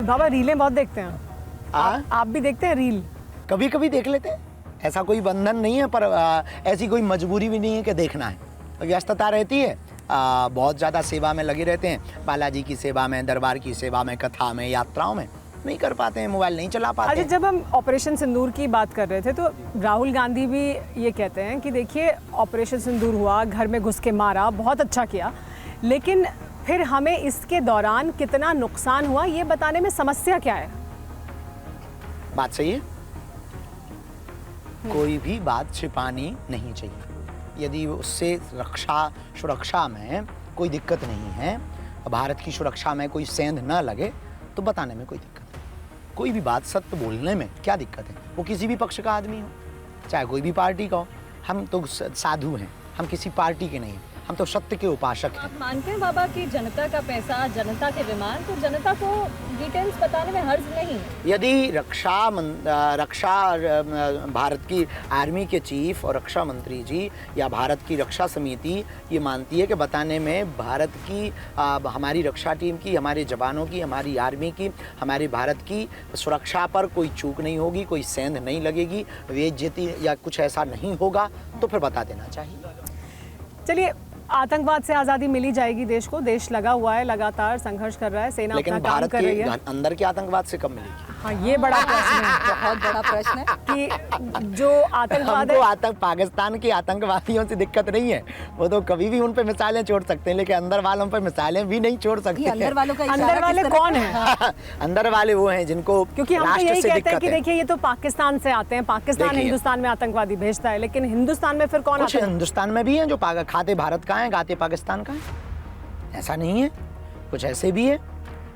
बाबा रीलें बहुत देखते हैं। आप भी देखते हैं रील? कभी कभी देख लेते हैं, ऐसा कोई बंधन नहीं है, पर ऐसी कोई मजबूरी भी नहीं है कि देखना है। व्यस्तता रहती है, बहुत ज़्यादा सेवा में लगे रहते हैं, बालाजी की सेवा में, दरबार की सेवा में, कथा में, यात्राओं में, नहीं कर पाते हैं, मोबाइल नहीं चला पाते। अच्छा, जब हम ऑपरेशन सिंदूर की बात कर रहे थे तो राहुल गांधी भी ये कहते हैं कि देखिए ऑपरेशन सिंदूर हुआ, घर में घुस के मारा, बहुत अच्छा किया, लेकिन फिर हमें इसके दौरान कितना नुकसान हुआ ये बताने में समस्या क्या है? बात सही है, कोई भी बात छिपानी नहीं चाहिए। यदि उससे सुरक्षा में कोई दिक्कत नहीं है, भारत की सुरक्षा में कोई सेंध न लगे, तो बताने में कोई दिक्कत नहीं। कोई भी बात सत्य बोलने में क्या दिक्कत है? वो किसी भी पक्ष का आदमी हो, चाहे कोई भी पार्टी का हो। हम तो साधु हैं, हम किसी पार्टी के नहीं हैं, हम तो सत्य के उपासक हैं। आप मानते हैं बाबा कि जनता का पैसा, जनता के विमान, तो जनता को डिटेल्स बताने में हर्ज नहीं है? यदि भारत की आर्मी के चीफ और रक्षा मंत्री जी या भारत की रक्षा समिति ये मानती है कि बताने में भारत की, हमारी रक्षा टीम की, हमारे जवानों की, हमारी आर्मी की, हमारे भारत की सुरक्षा पर कोई चूक नहीं होगी, कोई सेंध नहीं लगेगी, बेइज्जती या कुछ ऐसा नहीं होगा, तो फिर बता देना चाहिए। चलिए, आतंकवाद से आज़ादी मिली जाएगी देश को, देश लगा हुआ है, लगातार संघर्ष कर रहा है, सेना अपना काम कर रही है, लेकिन भारत के अंदर के आतंकवाद से कब मिलेगी? हाँ, ये बड़ा प्रश्न है, बहुत बड़ा प्रश्न है कि जो आतंकवाद हमको पाकिस्तान के आतंकवादियों से दिक्कत नहीं है, वो तो कभी भी उन पे मिसाइलें छोड़ सकते हैं, लेकिन अंदर वालों पे मिसाइलें भी नहीं छोड़ सकते। अंदर वालों का अंदर वाले कौन है? अंदर वाले वो हैं जिनको, क्योंकि हम तो यही कहते हैं कि देखिए ये तो पाकिस्तान से आते हैं, पाकिस्तान हिंदुस्तान में आतंकवादी भेजता है, लेकिन हिंदुस्तान में फिर कौन? कुछ हिंदुस्तान में भी हैं जो खाते भारत का है, गाते पाकिस्तान का है, ऐसा नहीं है। कुछ ऐसे भी है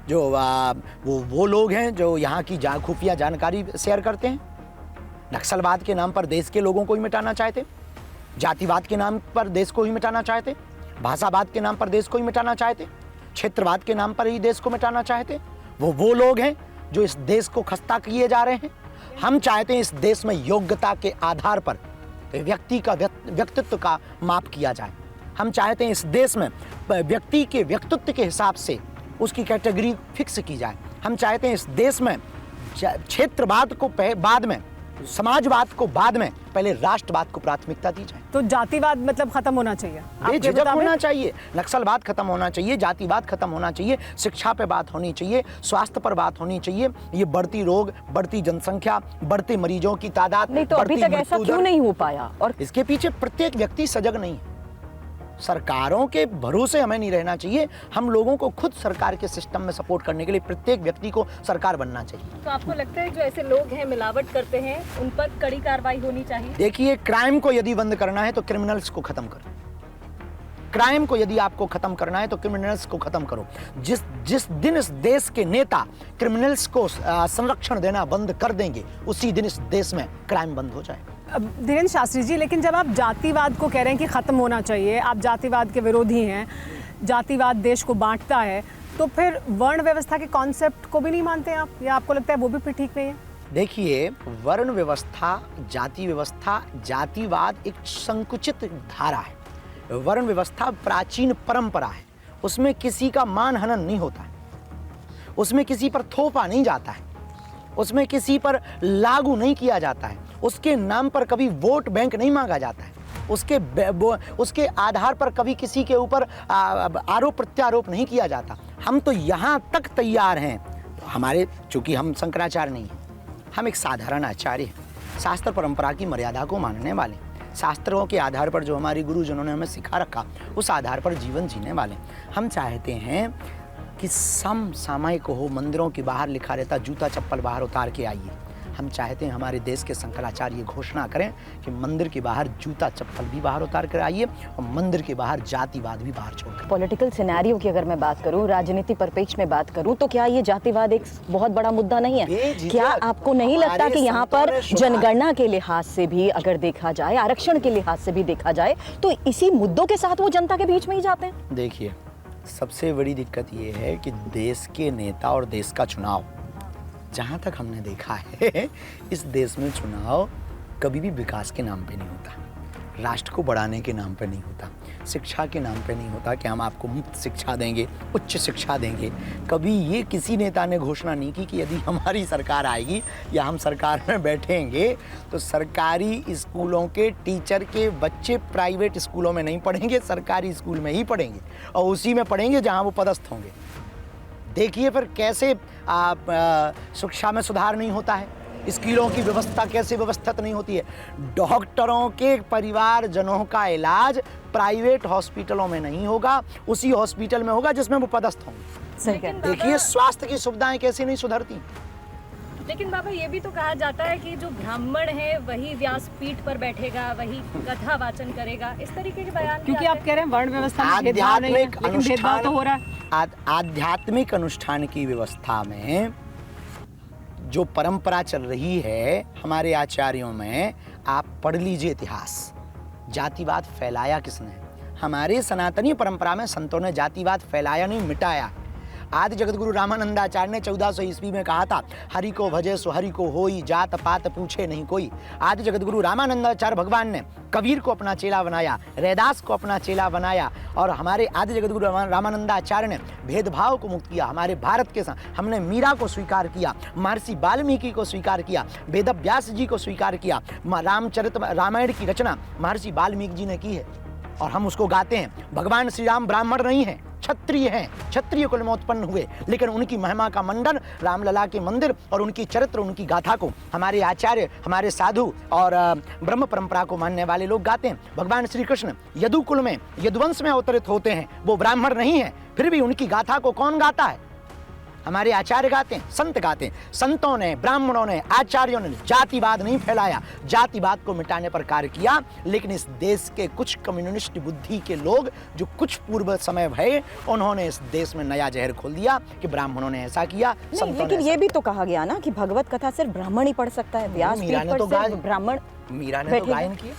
जो वो लोग हैं जो यहाँ की खुफिया जानकारी शेयर करते हैं, नक्सलवाद के नाम पर देश के लोगों को ही मिटाना चाहते, जातिवाद के नाम पर देश को ही मिटाना चाहते, भाषावाद के नाम पर देश को ही मिटाना चाहते, क्षेत्रवाद के नाम पर ही देश को मिटाना चाहते। वो लोग हैं जो इस देश को खस्ता किए जा रहे हैं। हम चाहते हैं इस देश में योग्यता के आधार पर व्यक्ति का व्यक्तित्व का माप किया जाए। हम चाहते हैं इस देश में व्यक्ति के व्यक्तित्व के हिसाब से उसकी कैटेगरी फिक्स की जाए। हम चाहते हैं इस देश में क्षेत्रवाद को बाद में, समाजवाद को बाद में, पहले राष्ट्रवाद को प्राथमिकता दी जाए। तो जातिवाद मतलब खत्म होना चाहिए, बेझिझक होना चाहिए, नक्सलवाद खत्म होना चाहिए, जातिवाद खत्म होना चाहिए, शिक्षा पे बात होनी चाहिए, स्वास्थ्य पर बात होनी चाहिए। ये बढ़ती रोग, बढ़ती जनसंख्या, बढ़ते मरीजों की तादाद, नहीं तो अभी तक ऐसा क्यों नहीं हो पाया? और इसके पीछे प्रत्येक व्यक्ति सजग नहीं है। सरकारों के भरोसे हमें नहीं रहना चाहिए, हम लोगों को खुद सरकार के सिस्टम में सपोर्ट करने के लिए प्रत्येक व्यक्ति को सरकार बनना चाहिए। तो आपको लगता है जो ऐसे लोग हैं, मिलावट करते हैं, उन पर कड़ी कार्रवाई होनी चाहिए? देखिए, क्राइम को यदि बंद करना है तो क्रिमिनल्स को खत्म करो। क्राइम को यदि आपको खत्म करना है तो क्रिमिनल्स को खत्म करो। जिस दिन इस देश के नेता क्रिमिनल्स को संरक्षण देना बंद कर देंगे, उसी दिन इस देश में क्राइम बंद हो जाएगा। धीरेन्द्र शास्त्री जी, लेकिन जब आप जातिवाद को कह रहे हैं कि खत्म होना चाहिए, आप जातिवाद के विरोधी हैं, जातिवाद देश को बांटता है, तो फिर वर्ण व्यवस्था के कॉन्सेप्ट को भी नहीं मानते आप, या आपको लगता है वो भी फिर ठीक नहीं है? देखिए, वर्ण व्यवस्था, जाति व्यवस्था, जातिवाद एक संकुचित धारा है। वर्ण व्यवस्था प्राचीन परंपरा है, उसमें किसी का मान हनन नहीं होता है, उसमें किसी पर थोपा नहीं जाता है, उसमें किसी पर लागू नहीं किया जाता है, उसके नाम पर कभी वोट बैंक नहीं मांगा जाता है, उसके आधार पर कभी किसी के ऊपर आरोप प्रत्यारोप नहीं किया जाता। हम तो यहाँ तक तैयार हैं, हमारे, चूंकि हम शंकराचार्य नहीं हैं, हम एक साधारण आचार्य हैं, शास्त्र परंपरा की मर्यादा को मानने वाले, शास्त्रों के आधार पर जो हमारी गुरुजनों ने हमें सिखा रखा उस आधार पर जीवन जीने वाले। हम चाहते हैं कि समसामयिक हो, मंदिरों के बाहर लिखा रहता जूता चप्पल बाहर उतार के आइए। हम चाहते हैं हमारे देश के शंकराचार्य घोषणा करें कि मंदिर के बाहर जूता चप्पल भी बाहर उतार कर आइए और मंदिर के बाहर जातिवाद भी बाहर छोड़कर। पॉलिटिकल सिनेरियो की अगर मैं बात करूं, राजनीति परिप्रेक्ष्य में बात करूं, तो क्या ये जातिवाद एक बहुत बड़ा मुद्दा नहीं है? क्या आपको नहीं लगता कि यहाँ पर जनगणना के लिहाज से भी अगर देखा जाए, आरक्षण के लिहाज से भी देखा जाए, तो इसी मुद्दों के साथ वो जनता के बीच में ही जाते हैं? देखिए, सबसे बड़ी दिक्कत ये है कि देश के नेता और देश का चुनाव, जहाँ तक हमने देखा है, इस देश में चुनाव कभी भी विकास के नाम पे नहीं होता। राष्ट्र को बढ़ाने के नाम पे नहीं होता, शिक्षा के नाम पे नहीं होता कि हम आपको मुफ्त शिक्षा देंगे, उच्च शिक्षा देंगे। कभी ये किसी नेता ने घोषणा नहीं की कि यदि हमारी सरकार आएगी या हम सरकार में बैठेंगे तो सरकारी स्कूलों के टीचर के बच्चे प्राइवेट स्कूलों में नहीं पढ़ेंगे, सरकारी स्कूल में ही पढ़ेंगे और उसी में पढ़ेंगे जहाँ वो पदस्थ होंगे। देखिए फिर कैसे शिक्षा में सुधार नहीं होता है, स्कूलों की व्यवस्था कैसे व्यवस्थित नहीं होती है। डॉक्टरों के परिवारजनों का इलाज प्राइवेट हॉस्पिटलों में नहीं होगा, उसी हॉस्पिटल में होगा जिसमें वो पदस्थ होंगे। सही कह रहे हैं। देखिए स्वास्थ्य की सुविधाएं कैसे नहीं सुधरती। लेकिन बाबा ये भी तो कहा जाता है कि जो ब्राह्मण है वही व्यासपीठ पर बैठेगा, वही कथा वाचन करेगा, इस तरीके के बयान भी क्योंकि आते आप कह रहे हैं वर्ण व्यवस्था में भेदभाव नहीं है, लेकिन भेदभाव तो हो रहा है। आध्यात्मिक अनुष्ठान की व्यवस्था में जो परंपरा चल रही है हमारे आचार्यों में, आप पढ़ लीजिए इतिहास। जातिवाद फैलाया किसने? हमारे सनातनी परंपरा में संतों ने जातिवाद फैलाया नहीं, मिटाया। आदि जगत गुरु रामानंदाचार्य ने 1400 ईस्वी में कहा था, हरि को भजे सो हरि को होई, जात पात पूछे नहीं कोई। आदि जगत गुरु रामानंदाचार्य भगवान ने कबीर को अपना चेला बनाया, रैदास को अपना चेला बनाया और हमारे आदि जगत गुरु रामानंदाचार्य ने भेदभाव को मुक्त किया। हमारे भारत के साथ हमने मीरा को स्वीकार किया, महर्षि वाल्मीकि को स्वीकार किया, वेद व्यास जी को स्वीकार किया। रामायण की रचना महर्षि वाल्मीकि जी ने की है और हम उसको गाते हैं। भगवान श्री राम ब्राह्मण नहीं हैं, क्षत्रिय हैं, क्षत्रिय कुल में उत्पन्न हुए, लेकिन उनकी महिमा का मंडन रामलला के मंदिर और उनकी चरित्र, उनकी गाथा को हमारे आचार्य, हमारे साधु और ब्रह्म परंपरा को मानने वाले लोग गाते हैं। भगवान श्री कृष्ण यदु कुल में, यदुवंश में अवतरित होते हैं, वो ब्राह्मण नहीं है, फिर भी उनकी गाथा को कौन गाता है? हमारे आचार्य गाते हैं, संत गाते हैं। संतों ने, ब्राह्मणों ने, आचार्यों ने जातिवाद नहीं फैलाया, जातिवाद को मिटाने पर कार्य किया। लेकिन इस देश के कुछ कम्युनिस्ट बुद्धि के लोग जो कुछ पूर्व समय भय, उन्होंने इस देश में नया जहर खोल दिया कि ब्राह्मणों ने ऐसा किया। नहीं, लेकिन ये भी तो कहा गया ना कि भगवत कथा सिर्फ ब्राह्मण ही पढ़ सकता है, व्यासपीठ पर सिर्फ ब्राह्मण। मीरा ने तो गायन किया,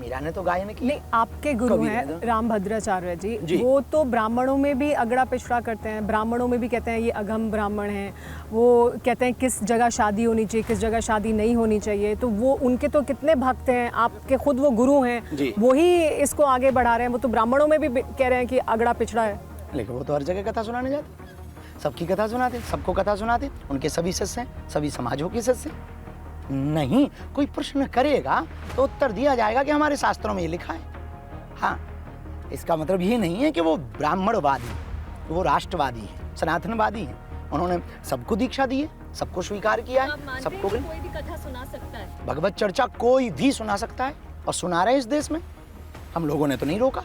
मीरा ने तो गायन किया। नहीं, आपके गुरु हैं रामभद्राचार्य जी, वो तो ब्राह्मणों में भी अगड़ा पिछड़ा करते हैं, ब्राह्मणों में भी कहते हैं ये अगम ब्राह्मण हैं। वो कहते हैं किस जगह शादी होनी चाहिए, किस जगह शादी नहीं होनी चाहिए। तो वो उनके तो कितने भक्त हैं, आपके खुद वो गुरु हैं, वो ही इसको आगे बढ़ा रहे हैं। वो तो ब्राह्मणों में भी कह रहे हैं कि अगड़ा पिछड़ा है। लेकिन वो तो हर जगह कथा सुनाने जाते, सबकी कथा सुनाते, सबको कथा सुनाते, उनके सभी शिष्य हैं, सभी समाजों के शिष्य हैं। नहीं, कोई प्रश्न करेगा तो उत्तर दिया जाएगा कि हमारे शास्त्रों में ये लिखा है। हाँ, इसका मतलब ये नहीं है कि वो ब्राह्मणवादी, वो राष्ट्रवादी है, सनातनवादी है। उन्होंने सबको दीक्षा दी है, सबको स्वीकार किया है, सबको। कोई भी कथा सुना सकता है, भगवत चर्चा कोई भी सुना सकता है और सुना रहे इस देश में। हम लोगों ने तो नहीं रोका,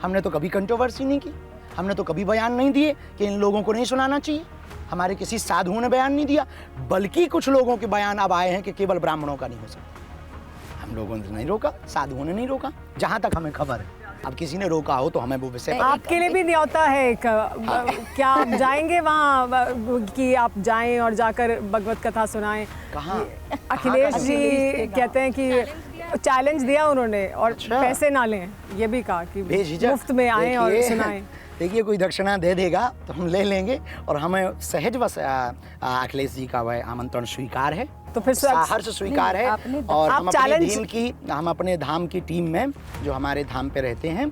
हमने तो कभी कंट्रोवर्सी नहीं की, हमने तो कभी बयान नहीं दिए कि इन लोगों को नहीं सुनाना चाहिए। हमारे किसी साधुओं ने बयान नहीं दिया, बल्कि कुछ लोगों के बयान अब आए हैं कि केवल ब्राह्मणों का नहीं हो सकता। हम लोगों ने नहीं रोका, साधुओं ने नहीं रोका, जहां तक हमें खबर है। अब किसी ने रोका हो तो हमें वो विषय आपके लिए भी न्योता है क्या आप जाएंगे वहाँ कि आप जाएं और जाकर भगवत कथा सुनाएं? कहाँ? अखिलेश जी कहते हैं कि चैलेंज दिया उन्होंने और पैसे ना लें, ये भी कहा कि मुफ्त में आएं और सुनाएं। देखिए, कोई दक्षिणा दे देगा तो हम ले लेंगे और हमें सहज बस अखिलेश जी का वह आमंत्रण स्वीकार है, तो फिर हर्ष स्वीकार है। और हम अपने धाम की टीम में जो हमारे धाम पे रहते हैं,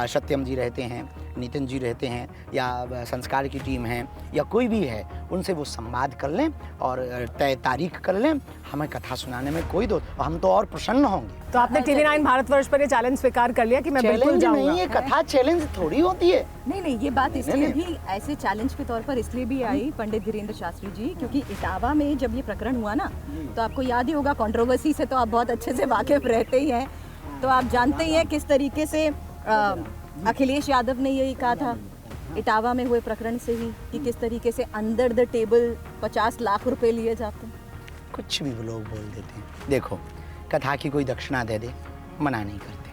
सत्यम जी रहते हैं, नितिन जी रहते हैं, या संस्कार की टीम है, या कोई भी है, उनसे वो संवाद कर लें और तय तारीख कर लें। हमें कथा सुनाने में कोई दो, हम तो और प्रसन्न होंगे। तो आपने TV9 भारतवर्ष पर ये चैलेंज स्वीकार कर लिया कि मैं बिल्कुल जाऊंगा? नहीं, ये कथा चैलेंज थोड़ी होती है। नहीं, ये बात इसलिए भी ऐसे चैलेंज के तौर पर इसलिए भी आई पंडित धीरेन्द्र शास्त्री जी, क्योंकि इटावा में जब ये प्रकरण हुआ ना, तो आपको याद ही होगा, कंट्रोवर्सी से तो आप बहुत अच्छे से वाकिफ रहते ही हैं, तो आप जानते ही हैं किस तरीके से अखिलेश यादव ने यही कहा था इटावा में हुए प्रकरण से ही कि किस तरीके से अंडर द टेबल 50 लाख रुपए लिए जाते हैं। कुछ भी वो लोग बोल देते हैं। देखो, कथा की कोई दक्षिणा दे दे, मना नहीं करते,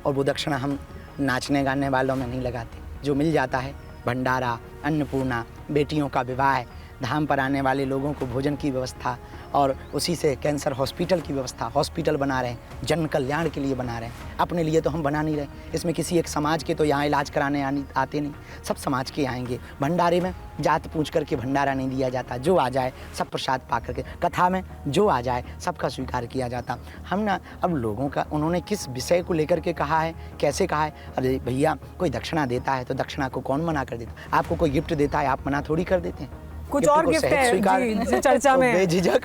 और वो दक्षिणा हम नाचने गाने वालों में नहीं लगाते। जो मिल जाता है, भंडारा, अन्नपूर्णा, बेटियों का विवाह, धाम पर आने वाले लोगों को भोजन की व्यवस्था और उसी से कैंसर हॉस्पिटल की व्यवस्था, हॉस्पिटल बना रहे हैं, जन कल्याण के लिए बना रहे हैं, अपने लिए तो हम बना नहीं रहे। इसमें किसी एक समाज के तो यहाँ इलाज कराने आते नहीं, सब समाज के आएंगे। भंडारे में जात पूछ करके भंडारा नहीं दिया जाता, जो आ जाए सब प्रसाद पा करके। कथा में जो आ जाए सबका स्वीकार किया जाता। हम ना अब लोगों का उन्होंने किस विषय को लेकर के कहा है, कैसे कहा है। अरे भैया, कोई दक्षिणा देता है तो दक्षिणा को कौन मना कर देता? आपको कोई गिफ्ट देता है, आप मना थोड़ी कर देते हैं। कुछ गिफ्ट और को गिफ्ट सहज है स्वीकार जी, जो चर्चा तो में है। बेझिझक